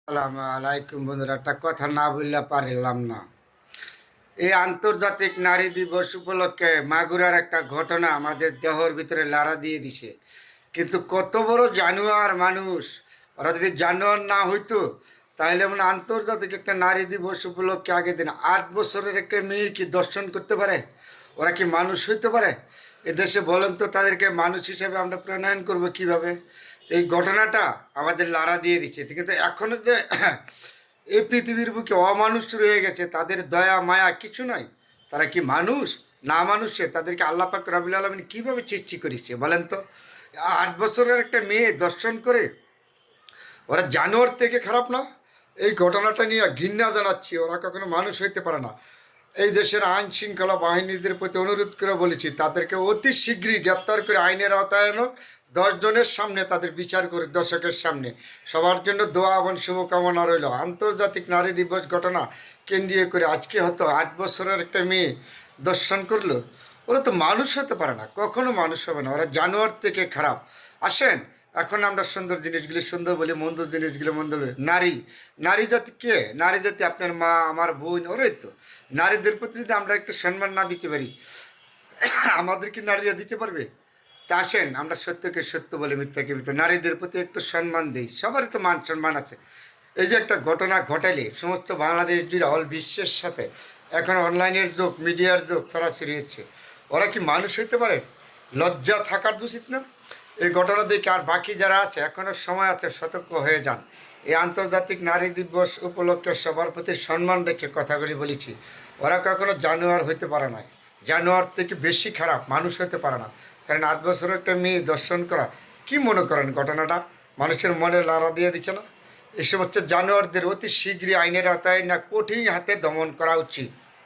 আসসালামু আলাইকুম বন্ধুরা, একটা কথা না বললে পারিলাম না। এই আন্তর্জাতিক নারী দিবস উপলক্ষে মাগুরার একটা ঘটনা আমাদের দেহর ভিতরে লাড়া দিয়ে দিছে। কিন্তু কত বড় জানোয়ার মানুষ! ওরা যদি জানোয়ার না হইতো তাহলে মানে আন্তর্জাতিক একটা নারী দিবস উপলক্ষে আগের দিন 8 বছরের একটা মেয়ে কি দর্শন করতে পারে? ওরা কি মানুষ হইতে পারে? এদেশে বলেন তো, তাদেরকে মানুষ হিসেবে আমরা প্রণয়ন করব কিভাবে? এই ঘটনাটা আমাদের লাড়া দিয়ে দিচ্ছে। কিন্তু এখনো যে এই পৃথিবীর বুকে অমানুষ রয়ে গেছে, তাদের দয়া মায়া কিছু নাই। তারা কি মানুষ? না মানুষে তাদেরকে আল্লাহ পাক রব্বুল আলামিন কীভাবে সৃষ্টি করেছে বলেন তো? 8 বছরের একটা মেয়ে দর্শন করে ওরা জানোয়ার থেকে খারাপ না? এই ঘটনাটা নিয়ে ঘৃণা জানাচ্ছি। ওরা কখনো মানুষ হইতে পারে না। এই দেশের আইন শৃঙ্খলা বাহিনীদের প্রতি অনুরোধ করে বলেছি, তাদেরকে অতি শীঘ্রই গ্রেপ্তার করে আইনের আওতায় আনুক। 10 জনের সামনে তাদের বিচার করুক, দর্শকের সামনে। সবার জন্য দোয়া এবং শুভকামনা রইল। আন্তর্জাতিক নারী দিবস ঘটনা কেন্দ্রীয় করে আজকে হয়তো 8 বছরের একটা মেয়ে দর্শন করলো। ওরা তো মানুষ হতে পারে না, কখনো মানুষ হবে না। ওরা জানোয়ার থেকে খারাপ। আসেন, এখন আমরা সুন্দর জিনিসগুলি সুন্দর বলি, মন্দ জিনিসগুলো মন্দ বলি। নারী, নারী জাতি কে? নারী জাতি আপনার মা, আমার বোন, ওরাই তো। নারীদের প্রতি যদি আমরা একটু সম্মান না দিতে পারি, আমাদেরকে নারীরা দিতে পারবে? তা আসেন, আমরা সত্যকে সত্য বলে, মিথ্যাকে মিথ্যা। নারীদের প্রতি একটু সম্মান দিই। সবারই তো মান সম্মান আছে। এই যে একটা ঘটনা ঘটালে সমস্ত বাংলাদেশ জুড়ে অল বিশ্বের সাথে এখন অনলাইনের যুগ, মিডিয়ার যুগ ছড়াছড়ি হচ্ছে। ওরা কি মানুষ হইতে পারে? লজ্জা থাকার উচিত না? এই ঘটনা দেখে আর বাকি যারা আছে, এখনও সময় আছে, সতর্ক হয়ে যান। এই আন্তর্জাতিক নারী দিবস উপলক্ষে সবার প্রতি সম্মান রেখে কথাগুলি বলেছি। ওরা কখনো জানোয়ার হইতে পারে না। জানোয়ার থেকে বেশি খারাপ মানুষ হতে পারে না। কারণ 8 বছরের একটা মেয়ে দর্শন করা, কি মনে করেন ঘটনাটা মানুষের মনে লাড়া দিয়ে দিচ্ছে না? এসব হচ্ছে জানোয়ারদের অতি শীঘ্রই আইনের আওতায় না কঠিন হাতে দমন করা উচিত।